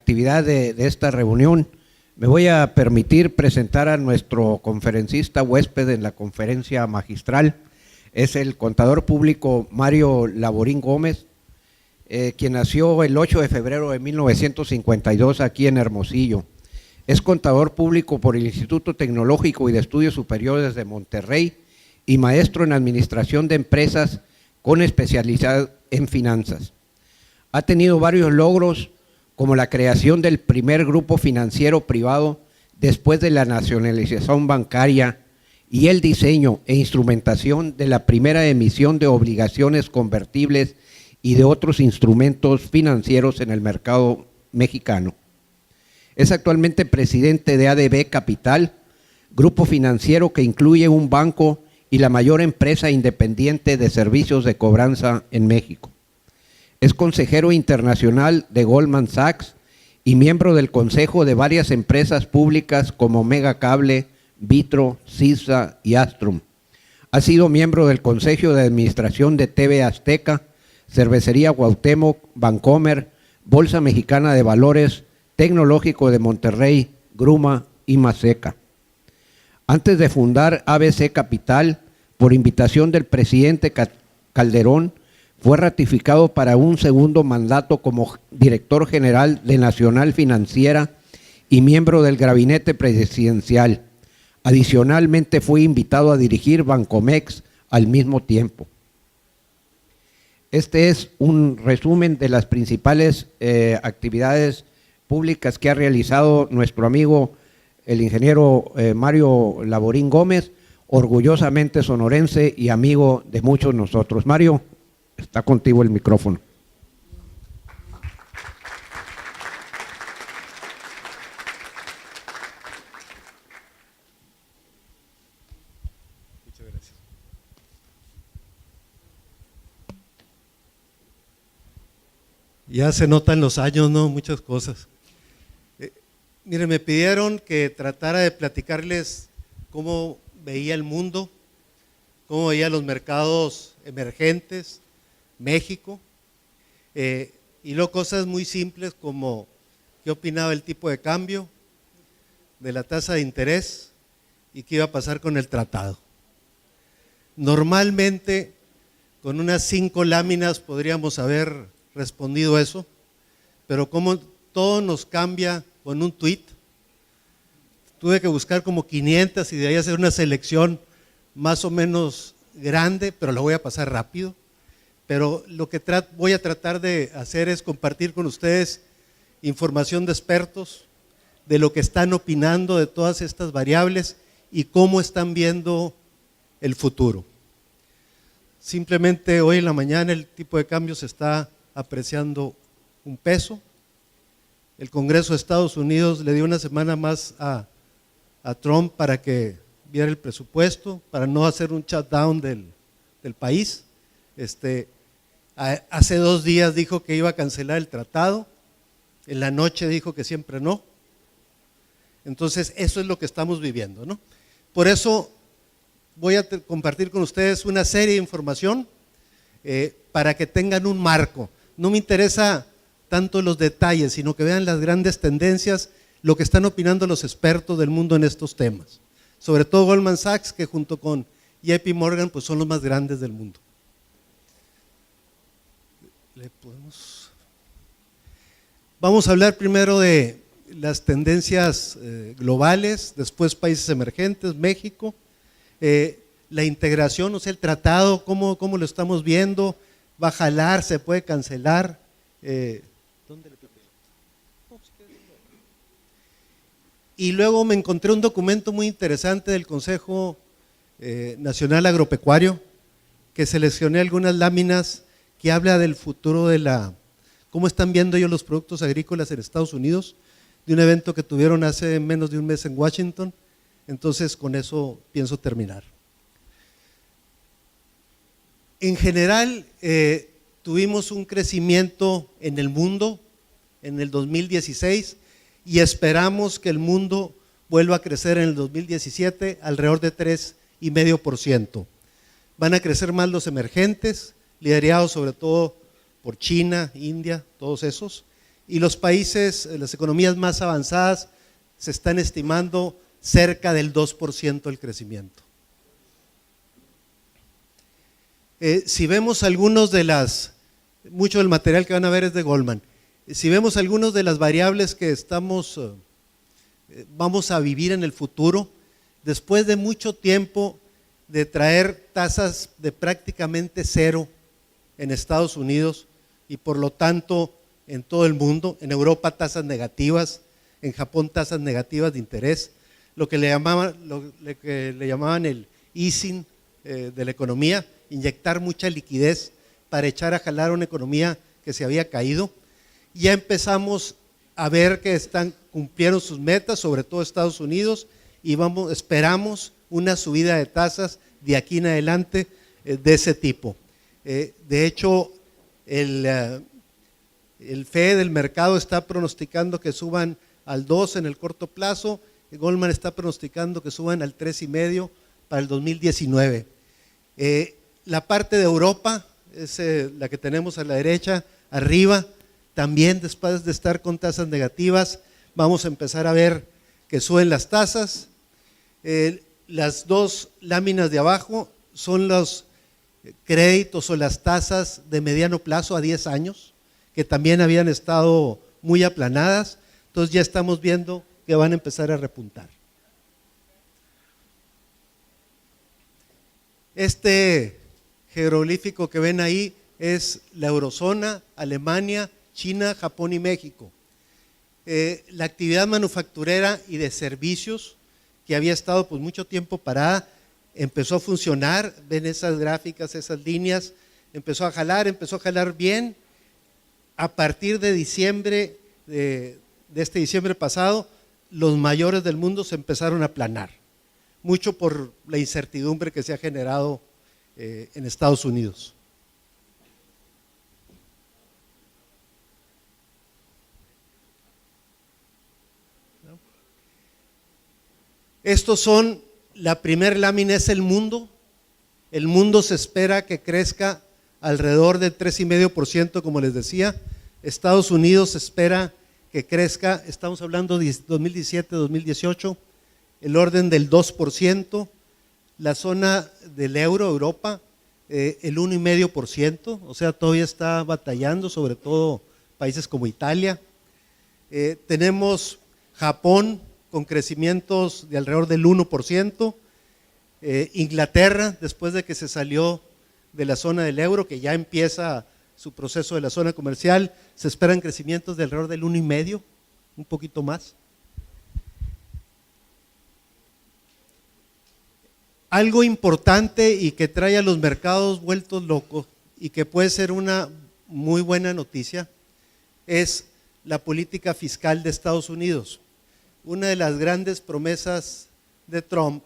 actividad de esta reunión, me voy a permitir presentar a nuestro conferencista huésped en la conferencia magistral. Es el contador público Mario Laborín Gómez, quien nació el 8 de febrero de 1952 aquí en Hermosillo. Es contador público por el Instituto Tecnológico y de Estudios Superiores de Monterrey y maestro en Administración de Empresas con especialidad en finanzas. Ha tenido varios logros, como la creación del primer grupo financiero privado después de la nacionalización bancaria y el diseño e instrumentación de la primera emisión de obligaciones convertibles y de otros instrumentos financieros en el mercado mexicano. Es actualmente presidente de ADB Capital, grupo financiero que incluye un banco y la mayor empresa independiente de servicios de cobranza en México. Es consejero internacional de Goldman Sachs y miembro del consejo de varias empresas públicas como Megacable, Vitro, CISA y Astrum. Ha sido miembro del Consejo de Administración de TV Azteca, Cervecería Cuauhtémoc, Bancomer, Bolsa Mexicana de Valores, Tecnológico de Monterrey, Gruma y Maseca. Antes de fundar ABC Capital, por invitación del presidente Calderón, fue ratificado para un segundo mandato como director general de Nacional Financiera y miembro del gabinete presidencial. Adicionalmente fue invitado a dirigir Bancomex al mismo tiempo. Este es un resumen de las principales actividades públicas que ha realizado nuestro amigo el ingeniero Mario Laborín Gómez, orgullosamente sonorense y amigo de muchos de nosotros. Mario, está contigo el micrófono. Muchas gracias. Ya se notan los años, ¿no? Muchas cosas. Miren, me pidieron que tratara de platicarles cómo veía el mundo, cómo veía los mercados emergentes, México, y luego cosas muy simples como qué opinaba el tipo de cambio, de la tasa de interés y qué iba a pasar con el tratado. Normalmente con unas 5 láminas podríamos haber respondido eso, pero como todo nos cambia con un tweet, tuve que buscar como 500 y de ahí hacer una selección más o menos grande, pero la voy a pasar rápido. Pero lo que voy a tratar de hacer es compartir con ustedes información de expertos, de lo que están opinando de todas estas variables y cómo están viendo el futuro. Simplemente hoy en la mañana el tipo de cambio se está apreciando un peso. El Congreso de Estados Unidos le dio una semana más a Trump para que viera el presupuesto, para no hacer un shutdown del país. Hace 2 días dijo que iba a cancelar el tratado, en la noche dijo que siempre no. Entonces eso es lo que estamos viviendo, ¿no? Por eso voy a compartir con ustedes una serie de información para que tengan un marco. No me interesa tanto los detalles, sino que vean las grandes tendencias, lo que están opinando los expertos del mundo en estos temas. Sobre todo Goldman Sachs, que junto con JP Morgan pues son los más grandes del mundo. Vamos a hablar primero de las tendencias globales, después países emergentes, México, la integración, o sea, el tratado, cómo lo estamos viendo, va a jalar, se puede cancelar. ¿Dónde le pico? Y luego me encontré un documento muy interesante del Consejo Nacional Agropecuario, que seleccioné algunas láminas que habla del futuro de cómo están viendo ellos los productos agrícolas en Estados Unidos, de un evento que tuvieron hace menos de un mes en Washington. Entonces con eso pienso terminar. En general tuvimos un crecimiento en el mundo en el 2016 y esperamos que el mundo vuelva a crecer en el 2017 alrededor de 3,5%. Van a crecer más los emergentes, liderados sobre todo por China, India, todos esos, y los países, las economías más avanzadas, se están estimando cerca del 2% el crecimiento. Si vemos mucho del material que van a ver es de Goldman, si vemos algunas de las variables que vamos a vivir en el futuro, después de mucho tiempo de traer tasas de prácticamente cero en Estados Unidos y por lo tanto en todo el mundo, en Europa tasas negativas, en Japón tasas negativas de interés, lo que le llamaban el easing de la economía, inyectar mucha liquidez para echar a jalar una economía que se había caído. Ya empezamos a ver que cumplieron sus metas, sobre todo Estados Unidos, y esperamos una subida de tasas de aquí en adelante de ese tipo. De hecho, el FED del mercado está pronosticando que suban al 2 en el corto plazo, Goldman está pronosticando que suban al 3,5 para el 2019. La parte de Europa es la que tenemos a la derecha, arriba, también después de estar con tasas negativas, vamos a empezar a ver que suben las tasas. Las dos láminas de abajo son los créditos o las tasas de mediano plazo a 10 años, que también habían estado muy aplanadas, entonces ya estamos viendo que van a empezar a repuntar. Este jeroglífico que ven ahí es la eurozona, Alemania, China, Japón y México. La actividad manufacturera y de servicios que había estado pues mucho tiempo parada, empezó a funcionar, ven esas gráficas, esas líneas, empezó a jalar bien. A partir de diciembre, de este diciembre pasado, los mayores del mundo se empezaron a aplanar, mucho por la incertidumbre que se ha generado en Estados Unidos. Estos son, la primera lámina es el mundo se espera que crezca alrededor del 3,5%, como les decía. Estados Unidos espera que crezca, estamos hablando de 2017-2018, el orden del 2%, la zona del euro, Europa, el 1,5%, o sea, todavía está batallando, sobre todo países como Italia. Tenemos Japón con crecimientos de alrededor del 1%, Inglaterra, después de que se salió de la zona del euro, que ya empieza su proceso de la zona comercial, se esperan crecimientos de alrededor del 1,5%, un poquito más. Algo importante y que trae a los mercados vueltos locos y que puede ser una muy buena noticia es la política fiscal de Estados Unidos. Una de las grandes promesas de Trump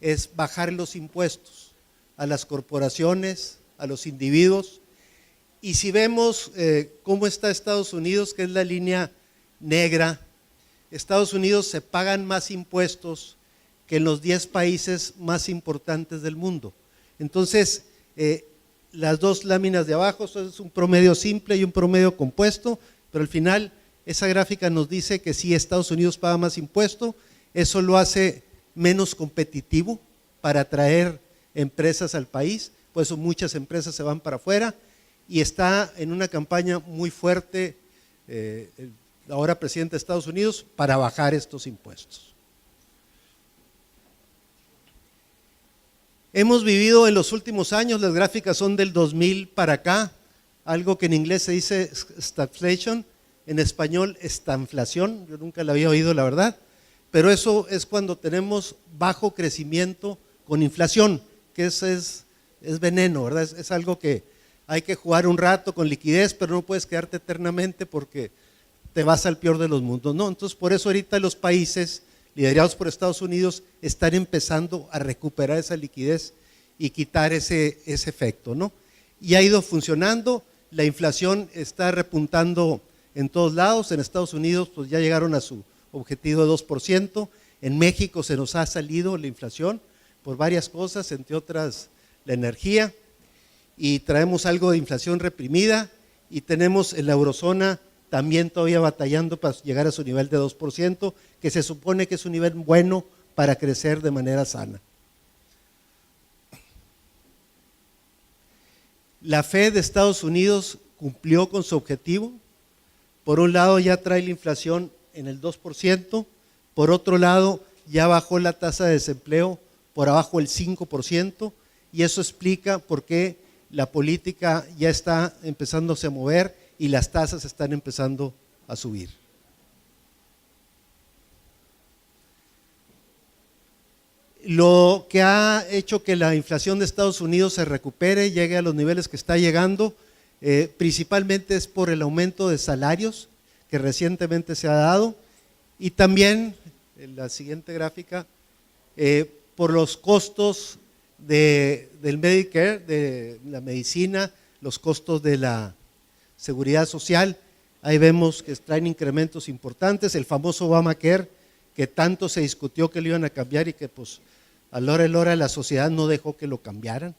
es bajar los impuestos a las corporaciones, a los individuos. Y si vemos cómo está Estados Unidos, que es la línea negra, Estados Unidos se pagan más impuestos que en los 10 países más importantes del mundo. Entonces, las dos láminas de abajo, eso es un promedio simple y un promedio compuesto, pero al final esa gráfica nos dice que si Estados Unidos paga más impuesto, eso lo hace menos competitivo para atraer empresas al país, por eso muchas empresas se van para afuera, y está en una campaña muy fuerte el ahora presidente de Estados Unidos para bajar estos impuestos. Hemos vivido en los últimos años, las gráficas son del 2000 para acá, algo que en inglés se dice stagflation, en español estanflación, yo nunca la había oído la verdad, pero eso es cuando tenemos bajo crecimiento con inflación, que eso es veneno, ¿verdad? Es algo que hay que jugar un rato con liquidez, pero no puedes quedarte eternamente porque te vas al peor de los mundos, ¿no? Entonces por eso ahorita los países liderados por Estados Unidos están empezando a recuperar esa liquidez y quitar ese efecto, ¿no? Y ha ido funcionando, la inflación está repuntando en todos lados, en Estados Unidos pues ya llegaron a su objetivo de 2%, en México se nos ha salido la inflación por varias cosas, entre otras la energía, y traemos algo de inflación reprimida, y tenemos en la eurozona también todavía batallando para llegar a su nivel de 2%, que se supone que es un nivel bueno para crecer de manera sana. La Fed de Estados Unidos cumplió con su objetivo. Por un lado ya trae la inflación en el 2%, por otro lado ya bajó la tasa de desempleo por abajo del 5%, y eso explica por qué la política ya está empezándose a mover y las tasas están empezando a subir. Lo que ha hecho que la inflación de Estados Unidos se recupere, llegue a los niveles que está llegando, principalmente es por el aumento de salarios que recientemente se ha dado, y también, en la siguiente gráfica, por los costos del Medicare, de la medicina, los costos de la seguridad social. Ahí vemos que traen incrementos importantes, el famoso Obamacare, que tanto se discutió que lo iban a cambiar y que pues a la hora la sociedad no dejó que lo cambiaran,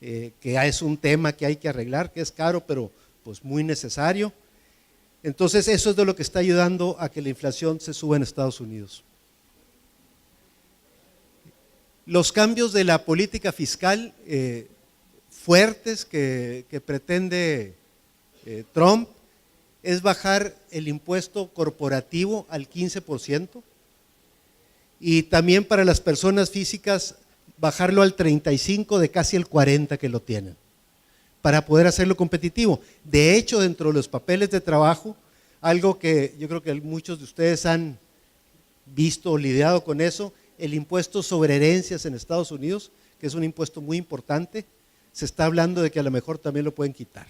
que es un tema que hay que arreglar, que es caro, pero pues muy necesario. Entonces eso es de lo que está ayudando a que la inflación se suba en Estados Unidos. Los cambios de la política fiscal fuertes que pretende Trump es bajar el impuesto corporativo al 15%, y también para las personas físicas bajarlo al 35% de casi el 40% que lo tienen, para poder hacerlo competitivo. De hecho, dentro de los papeles de trabajo, algo que yo creo que muchos de ustedes han visto o lidiado con eso, el impuesto sobre herencias en Estados Unidos, que es un impuesto muy importante, se está hablando de que a lo mejor también lo pueden quitar.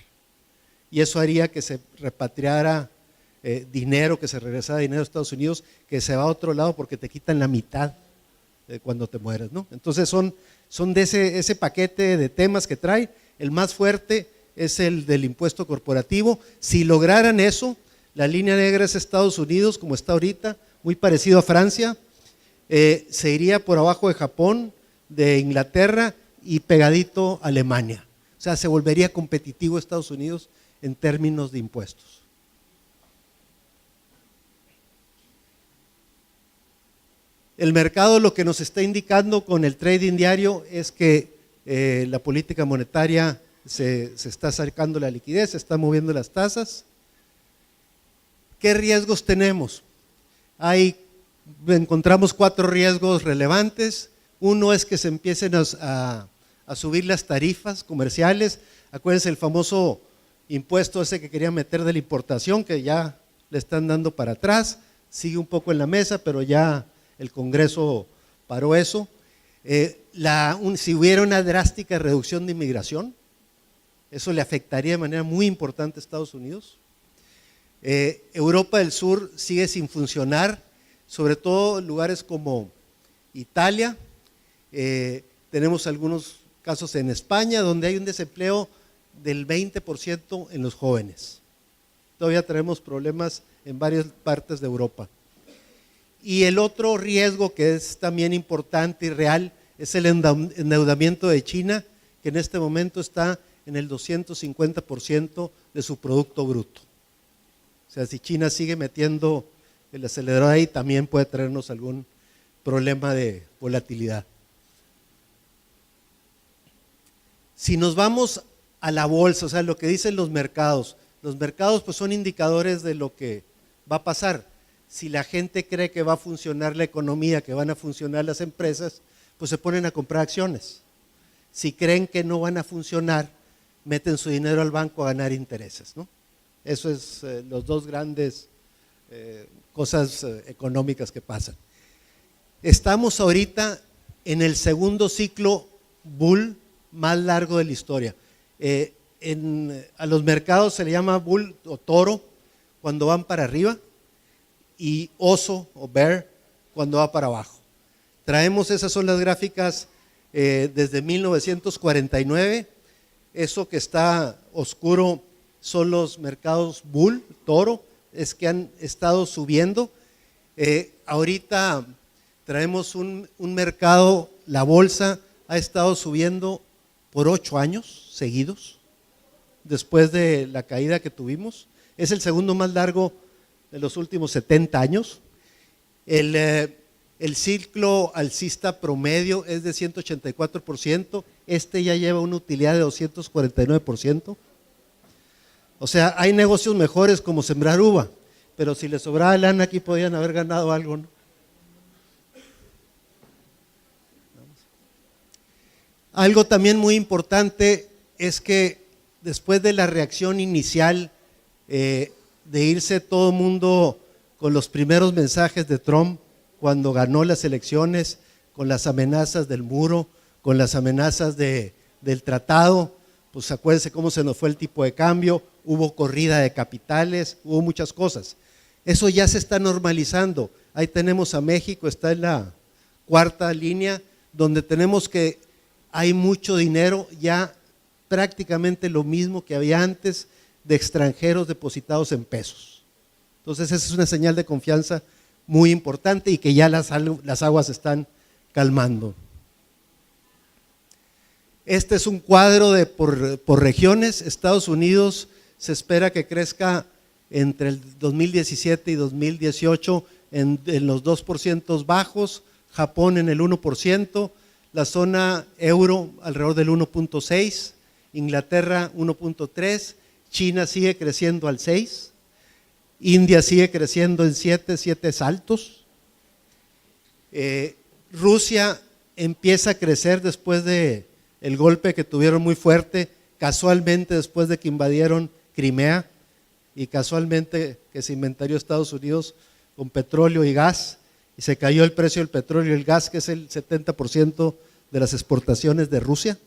Y eso haría que se repatriara dinero, que se regresara dinero a Estados Unidos, que se va a otro lado porque te quitan la mitad cuando te mueres, ¿no? Entonces son de ese paquete de temas que trae. El más fuerte es el del impuesto corporativo. Si lograran eso, la línea negra es Estados Unidos, como está ahorita, muy parecido a Francia, se iría por abajo de Japón, de Inglaterra y pegadito a Alemania. O sea, se volvería competitivo Estados Unidos en términos de impuestos. El mercado lo que nos está indicando con el trading diario es que la política monetaria se está sacando la liquidez, se están moviendo las tasas. ¿Qué riesgos tenemos? Encontramos 4 riesgos relevantes. Uno es que se empiecen a subir las tarifas comerciales. Acuérdense el famoso impuesto ese que querían meter de la importación, que ya le están dando para atrás, sigue un poco en la mesa, pero ya el Congreso paró eso. Si hubiera una drástica reducción de inmigración, eso le afectaría de manera muy importante a Estados Unidos. Europa del Sur sigue sin funcionar, sobre todo en lugares como Italia. Tenemos algunos casos en España donde hay un desempleo del 20% en los jóvenes. Todavía tenemos problemas en varias partes de Europa. Y el otro riesgo que es también importante y real es el endeudamiento de China, que en este momento está en el 250% de su Producto Bruto. O sea, si China sigue metiendo el acelerador ahí, también puede traernos algún problema de volatilidad. Si nos vamos a la bolsa, o sea, lo que dicen los mercados pues son indicadores de lo que va a pasar. Si la gente cree que va a funcionar la economía, que van a funcionar las empresas, pues se ponen a comprar acciones. Si creen que no van a funcionar, meten su dinero al banco a ganar intereses, ¿no? Eso es los dos grandes cosas económicas que pasan. Estamos ahorita en el segundo ciclo bull más largo de la historia. A los mercados se le llama bull o toro cuando van para arriba, y oso o bear cuando va para abajo. Esas son las gráficas desde 1949. Eso que está oscuro son los mercados bull, toro, es que han estado subiendo. Ahorita traemos un mercado, la bolsa ha estado subiendo por 8 años seguidos, después de la caída que tuvimos. Es el segundo más largo de los últimos 70 años. El ciclo alcista promedio es de 184%, este ya lleva una utilidad de 249%. O sea, hay negocios mejores como sembrar uva, pero si les sobraba lana aquí podían haber ganado algo, ¿no? Algo también muy importante es que después de la reacción inicial de irse todo el mundo con los primeros mensajes de Trump cuando ganó las elecciones, con las amenazas del muro, con las amenazas del tratado, pues acuérdense cómo se nos fue el tipo de cambio, hubo corrida de capitales, hubo muchas cosas. Eso ya se está normalizando. Ahí tenemos a México, está en la cuarta línea, donde tenemos que hay mucho dinero, ya prácticamente lo mismo que había antes de extranjeros depositados en pesos. Entonces esa es una señal de confianza muy importante y que ya las aguas se están calmando. Este es un cuadro por regiones. Estados Unidos se espera que crezca entre el 2017 y 2018 en los 2% bajos, Japón en el 1%, la zona euro alrededor del 1.6%, Inglaterra 1.3%, China sigue creciendo al 6%, India sigue creciendo en 7 saltos, Rusia empieza a crecer después de el golpe que tuvieron muy fuerte, casualmente después de que invadieron Crimea y casualmente que se inventarió Estados Unidos con petróleo y gas y se cayó el precio del petróleo y el gas, que es el 70% de las exportaciones de Rusia.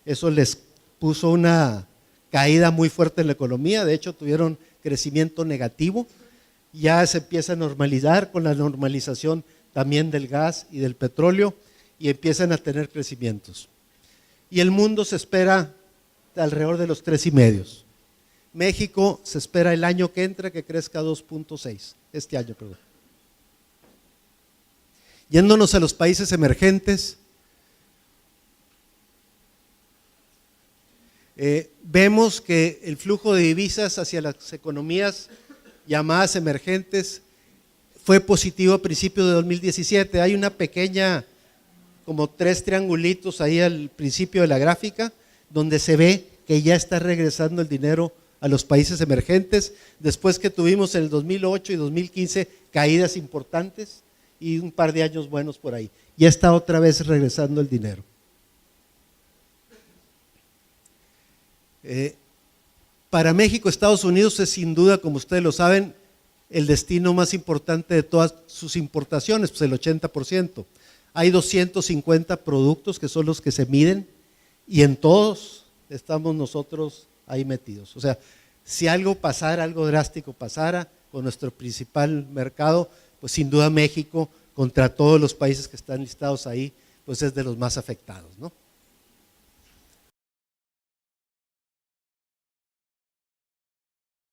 Eso les puso una caída muy fuerte en la economía, de hecho tuvieron crecimiento negativo. Ya se empieza a normalizar con la normalización también del gas y del petróleo y empiezan a tener crecimientos. Y el mundo se espera alrededor de los 3,5. México se espera el año que entra que crezca 2.6, este año, perdón. Yéndonos a los países emergentes, vemos que el flujo de divisas hacia las economías llamadas emergentes fue positivo a principios de 2017. Hay una pequeña, como 3 triangulitos ahí al principio de la gráfica, donde se ve que ya está regresando el dinero a los países emergentes, después que tuvimos en el 2008 y 2015 caídas importantes y un par de años buenos por ahí. Ya está otra vez regresando el dinero. Para México, Estados Unidos es sin duda, como ustedes lo saben, el destino más importante de todas sus importaciones, pues el 80%. Hay 250 productos que son los que se miden y en todos estamos nosotros ahí metidos. O sea, si algo pasara, algo drástico pasara con nuestro principal mercado, pues sin duda México, contra todos los países que están listados ahí, pues es de los más afectados, ¿no?